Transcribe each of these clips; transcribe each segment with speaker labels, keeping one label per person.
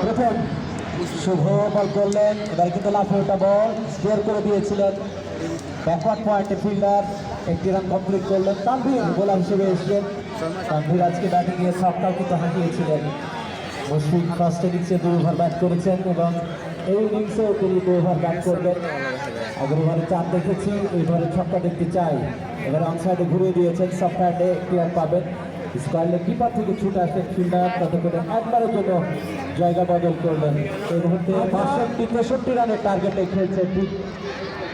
Speaker 1: প্রথম শুভ বল করলেন, এবার কিন্তু লাফে ওঠা বল স্কোর করে দিয়েছিলেন ব্যাকওয়ার্ড পয়েন্টে ফিল্ডার। একটি রান কমপ্লিট করলেন তানভীর, বোলার হিসেবে এসেছেন তানভীর। আজকে ব্যাটিংয়ে সবটাও কিন্তু হাঁকিয়েছিলেন। মুশফিক ফার্স্ট ইনিংসে 2 ওভার ব্যাট করেছেন এবং এই ইনিংসেও তিনি 2 ওভার ব্যাট করবেন। আগের ওভারে 4 দেখেছি, এইবারে ছক্কা দেখতে চাই। এবারে অন সাইডে ঘুরিয়ে দিয়েছেন, সব প্যাডে ক্লিয়ার পাবেন। স্কোয়ারলে কিপার থেকে ছুটে আসেন ফিল্ডার, তাতে করে একবারের জন্য জায়গা বদল করলেন। এই মুহূর্তে 62-63 রানের টার্গেটে খেলছে ঠিক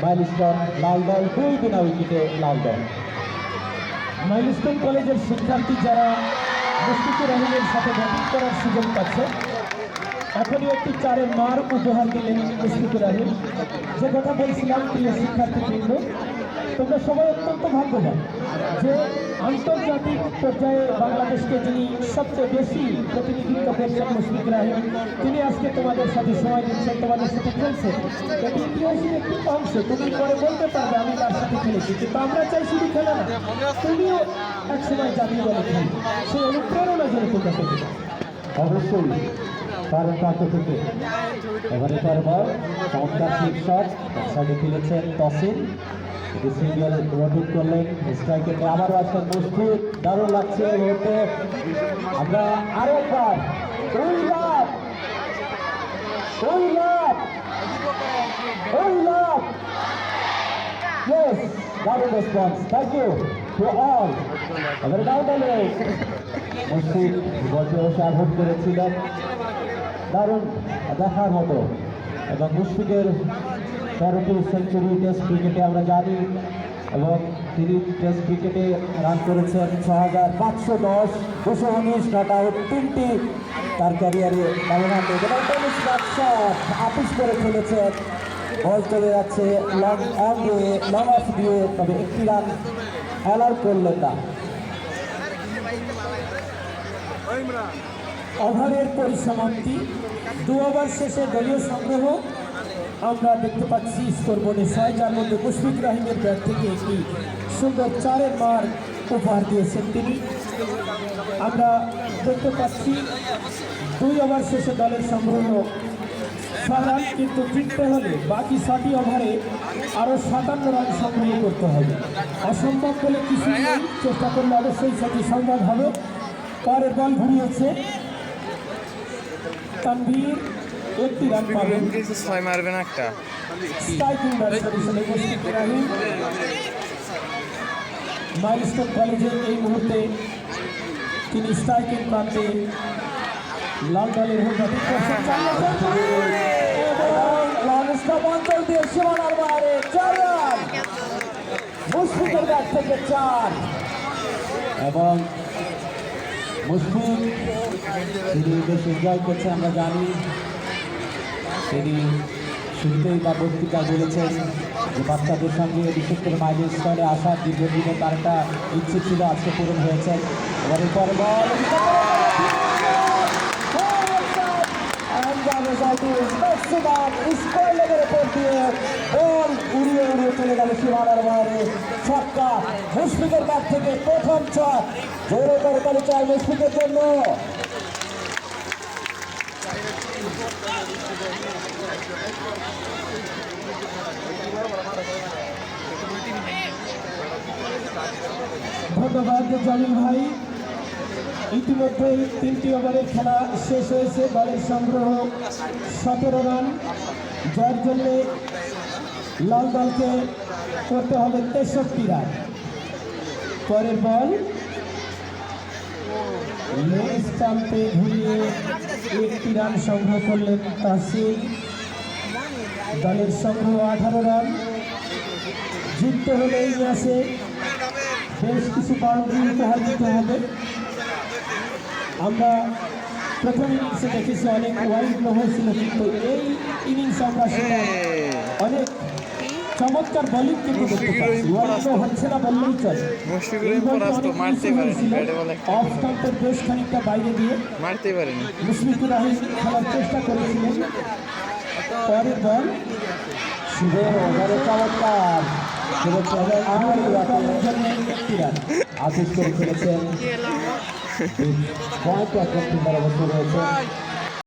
Speaker 1: মাইলস্টোন লাল দল, 2 বিনা উইকেটে লাল দল। মাইলস্টোন কলেজের শিক্ষার্থী যারা মুশফিকুর রহিমের সাথে ব্যাটিং করার সুযোগ পাচ্ছে, এখনই একটি 4-এর মার উপহার দিলেন মুশফিকুর রহিম। যে কথা বলছিলাম প্রিয় শিক্ষার্থীবৃন্দ, তোমরা সবাই অত্যন্ত ভাগ্যবান যে আন্তর্জাতিক পর্যায়ে বাংলাদেশকে যিনি সবচেয়ে বেশি প্রতিনিধিত্ব করছেন মুশফিকুর রহিম, তিনি আজকে তোমাদের সাথে সময় দিচ্ছেন, তোমাদের সাথে খেলছেন। এটি ইতিহাসের একটি অংশ। তুমি পরে বলতে পারবে আমি তার সাথে খেলেছি, কিন্তু আমরা চাই শুধু খেলা না, তুমিও একসময় জাতীয় দলে খেলো, সেই অনুপ্রেরণা যেন তোমরা পেতে। অবশ্যই তার প্রান্ত থেকে এবারে তার বল চমৎকার ফ্লিক শট সাইডে খেলেছেন তসিন, সিঙ্গেল রোটেট করলেন স্ট্রাইকে। আবারও আসেন মুশফিক, দারুণ লাগছে এই মুহূর্তে। আমরা আরো একবার দারুণ response, thank you to all. এবারে ডাউন দলে মুশফিক বলতে আউট করেছিলেন, দারুণ দেখার মতো। এবং মুশফিকের 13টি সেঞ্চুরি টেস্ট ক্রিকেটে আমরা জানি, এবং তিনি টেস্ট ক্রিকেটে রান করেছেন 6510, 219 নট আউট, 3টি তার ক্যারিয়ারে আপিস করে খেলেছেন। বল চলে যাচ্ছে লং অফ দিয়ে, তবে একটি রান অ্যালাউ করলেন না। ওভারের পরিসমাপ্তি, 2 ওভার শেষে দলীয় সংগ্রহ আমরা দেখতে পাচ্ছি স্কোর বোর্ডে 6, যার মধ্যে মুশফিকুর রহিমের ব্যাট থেকে একটি সুন্দর 4-এর মার উপহার দিয়েছেন তিনি। আমরা দেখতে পাচ্ছি 2 ওভার শেষে দলের সংগ্রহ 6 রান, কিন্তু জিততে হলে বাকি 6টি ওভারে আরও 57 রান সংগ্রহ করতে হবে। অসম্ভব বলে কিছু নেই, চেষ্টা করলে অবশ্যই সেটি সম্ভব হবে। পরের বল ঘুরিয়েছে তানভীর, একটি রান পাবেন।
Speaker 2: মারবেন একটা
Speaker 1: মাইলস্টোন কলেজের এই মুহূর্তে তিনি স্ট্রাইকিং প্রান্তে লাল দলের অঞ্চল দিয়ে সীমানার বাইরে 4 রান, মুশফিকের ব্যাট থেকে 4। এবং মুশফিক তিনি বেশ এনজয় করছে, আমরা জানি। তিনি শুরুতেই তার বক্তৃতা বলেছেন যে বাচ্চাদের সঙ্গে বিশেষ করে মাইলস্টোনে আসার দীর্ঘদিনে তার একটা ইচ্ছে ছিল, আজকে পূরণ হয়েছে। এবারে পরে বল উড়িয়ে উড়িয়ে চলে গেল সীমানার বাইরে, ছক্কা মুশফিকের ব্যাট থেকে প্রথম ছক। জোরে করে চাই মুশফিকের জন্য। ধন্যবাদ জামিল ভাই। ইতিমধ্যেই 3টি ওভারের খেলা শেষ হয়েছে, দলের সংগ্রহ 17 রান, যার জন্য লাল দলকে করতে হবে 63 রান। পরের বল লেগ স্টাম্পে ঘুরিয়ে 1টি রান সংগ্রহ করলেন তাহসিন। দলের সংগ্রহ 18 রান। জিততে হলে এই ম্যাচে বেশ কিছু বাউন্ডারি উপহার দিতে হবে। আমরা প্রথম ইনিংসে দেখেছি অনেক ওয়াইড হয়েছিল, কিন্তু এই ইনিংস আমরা সেটা অনেক চমৎকার বোলিং কিন্তু দেখতে পাচ্ছি। ওয়াইড হচ্ছে না বললেই চলে। অফ স্টাম্পের বেশ খানিকটা বাইরে দিয়ে মুশফিকুর রহিম খেলার চেষ্টা করেছিলেন। পরের বল শুভের ওভারে চমৎকার একটি রান আপিস করে ফেলেছেন পয়েন্ট একজন ফিল্ডার অবশ্যই রয়েছে।